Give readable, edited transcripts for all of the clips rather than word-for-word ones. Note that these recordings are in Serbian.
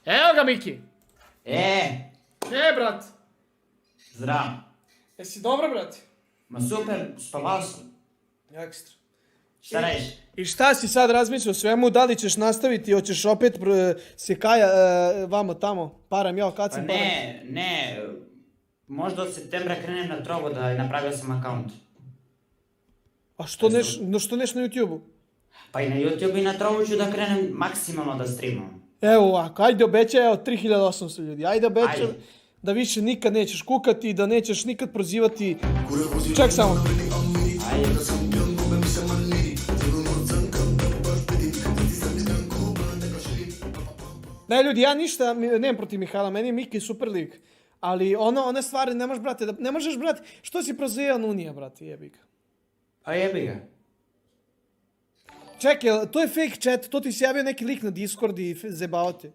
Evo ga, Miki. Brat. Zdrav. Jesi dobro, brate? Ma super, spavao sam. Ekstra. Šta radiš? I šta si sad razmišljao o svemu? Da li ćeš nastaviti, hoćeš opet se kaja vamo tamo? Param ja, kad Pa sam param? ne. Možda od septembra krenem na Trovo da napravio sam akaunt. A što neš na YouTube-u? Pa i na YouTube i na Trovu ću da krenem maksimalno da streamam. Evo ovako, ajde obećaj, evo 3800 ljudi, ajde obećaj Ajde. da više nikad nećeš kukati i da nećeš nikad prozivati... Ček samo. Ajde. Ne ljudi, ja ništa nemam protiv Mihajla, meni je Miki super lik. Ali one stvari ne možeš, brate, ne možeš, brate, što si prozivao Nunija, brate, jebi ga. A jebi ga. Čekaj, to je fake chat, to ti se javio neki lik na Discord i zebao te.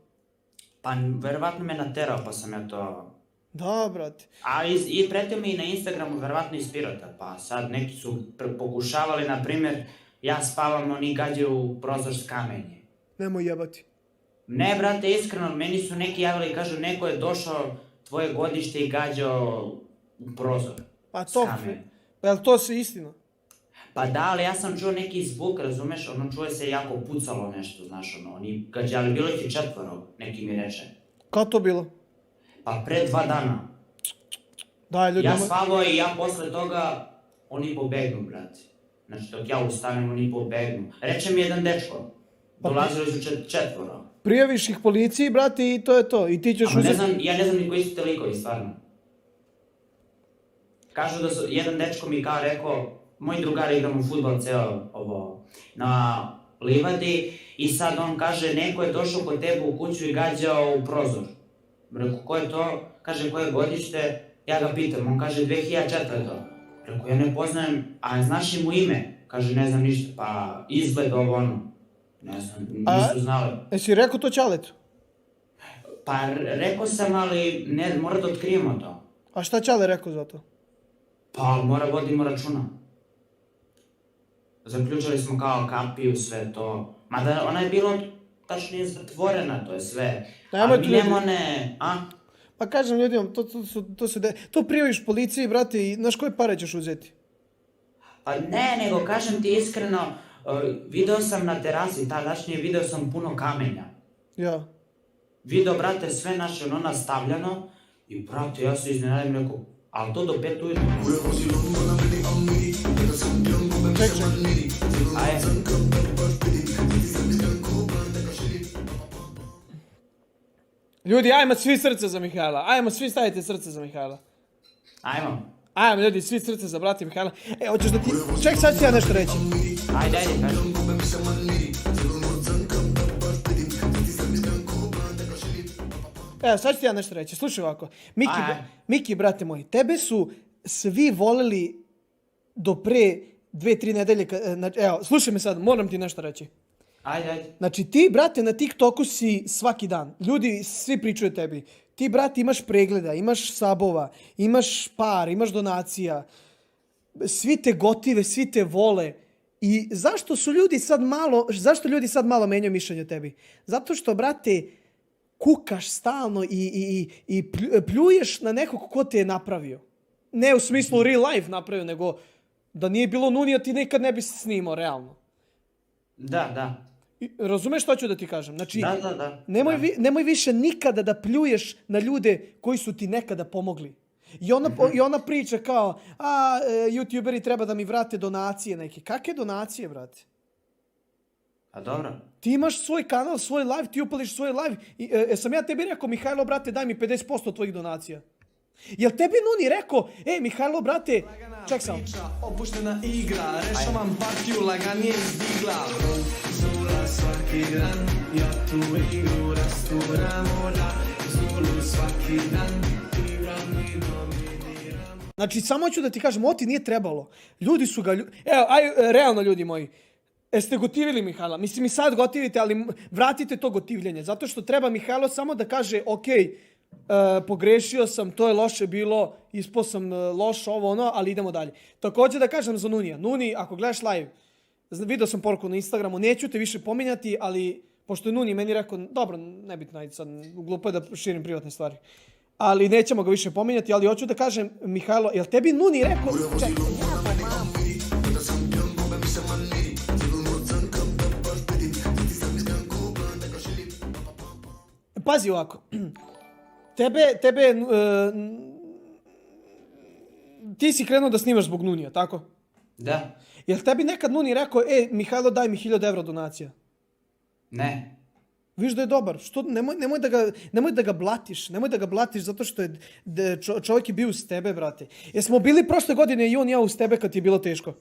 Pa verovatno me naterao pa sam ja to... Da, brate. A i pretio mi i na Instagramu verovatno iz Pirota, pa sad neki su pokušavali, na primjer, ja spavam, oni gađaju u prozor s kamenje. Nemoj jebati. Ne, brate, iskreno, meni su neki javili i kažu neko je došao tvoje godište i gađao u prozor Pa s to, kamenje. pa jel to se istina? Pa da, ali ja sam čuo neki zvuk, razumeš, čuje se jako pucalo nešto, znaš, oni gađali, bilo ih je 4, neki mi reče. Kao to bilo? Pa pre 2 dana. Daj, ljudi, Ja spavao i ja posle toga, oni pobegnu, brate. Znači, dok ja ustanem, oni pobegnu. Reče mi jedan dečko, dolazili su 4. prijaviš ih policiji, brate, i to je to. I ti ćeš uzeti... Ja ne znam ni koji su te likovi, stvarno. Kažu da su, jedan dečko mi kao rekao, moji drugari igramo fudbal ceo ovo na livadi i sad on kaže, neko je došao kod tebe u kuću i gađao u prozor. Rekao, ko je to? Kaže, koje godište? Ja ga pitam, on kaže 2004. Rekao, ja ne poznajem, a znaš li mu ime? Kaže, ne znam ništa, pa izgled ovo ono. Ne znam, nisu znali. Jesi rekao to Ćaletu? Pa rekao sam, ali ne, mora da otkrijemo to. A šta Ćale rekao za to? Pa mora vodimo računa. Zaključili smo kao kapiju, sve to. Mada ona je bilo tačnije zatvorena, to je sve. Ali mi nemo ne, a? Pa kažem ljudima, to prijaviš policiji, brate, i znaš koje pare ćeš uzeti? Pa ne, nego kažem ti iskreno, video sam na terasi, tadašnje video sam puno kamenja. Ja. Video, brate, sve naše nastavljano i, brate, ja se iznenadim, rekao, ali to do 5 ujutru. Čekaj. Ajde. Ljudi, ajmo svi srce za Mihajla. Ajmo svi stavite srce za Mihajla. Ajmo. Ajmo ljudi, svi srce za brati Mihajla. Hoćeš da ti... Ček, sad ću ja nešto reći. Ajde, kaži. Sad ću ti ja nešto reći. Slušaj ovako. Miki, brate moj, tebe su svi voleli do pre 2-3 nedelje. Evo, slušaj me sad, moram ti nešto reći. Ajde. Znači ti, brate, na TikToku si svaki dan. Ljudi svi pričaju o tebi. Ti, brate, imaš pregleda, imaš sabova, imaš par, imaš donacija. Svi te gotive, svi te vole. I zašto ljudi sad malo menjaju mišljenje o tebi? Zato što, brate, kukaš stalno i pljuješ na nekog ko te je napravio. Ne u smislu real life napravio, nego da nije bilo Nunija ti nikad ne bi se snimao, realno. Da. Razumeš što ću da ti kažem? Znači, Da. Nemoj više nikada da pljuješ na ljude koji su ti nekada pomogli. I ona priča kao, youtuberi treba da mi vrate donacije neke. Kakve donacije, brate? A dobro. Ti imaš svoj kanal, svoj live, ti upališ svoj live. Sam ja tebi rekao, Mihajlo, brate, daj mi 50% tvojih donacija. Jel tebi Nuni rekao, Mihajlo, brate, ček sam. Opuštena igra, rešavam partiju, laganije izdigla. Zula svaki dan, ja tu igru rasturamo, Zulu svaki dan, igram i dominiram. Znači, samo ću da ti kažem, ovo ti nije trebalo. Ljudi su ga... Evo, realno, ljudi moji, jeste gotivili Mihajla? Mislim, i sad gotivite, ali vratite to gotivljenje. Zato što treba Mihajlo samo da kaže, okej, pogrešio sam, to je loše bilo, ispao sam loš, ovo ono, ali idemo dalje. Također da kažem za Nunija. Nuni, ako gledaš live, vidio sam poruku na Instagramu, neću te više pominjati, ali Pošto je Nuni meni rekao, dobro, nebitno, ajde sad, glupo je da širim privatne stvari. Ali nećemo ga više pominjati, ali hoću da kažem, Mihajlo, jel tebi Nuni rekao... Čekaj, pazi ovako. Ti si krenuo da snimaš zbog Nunija, tako? Da. Jel tebi nekad Nuni rekao, Mihajlo, daj mi 1000 evra donacija? Ne. Viš da je dobar. Što, nemoj da ga blatiš. Nemoj da ga blatiš zato što je čovjek je bio uz tebe, brate. Jesmo bili prošle godine i on i ja uz tebe kad ti je bilo teško?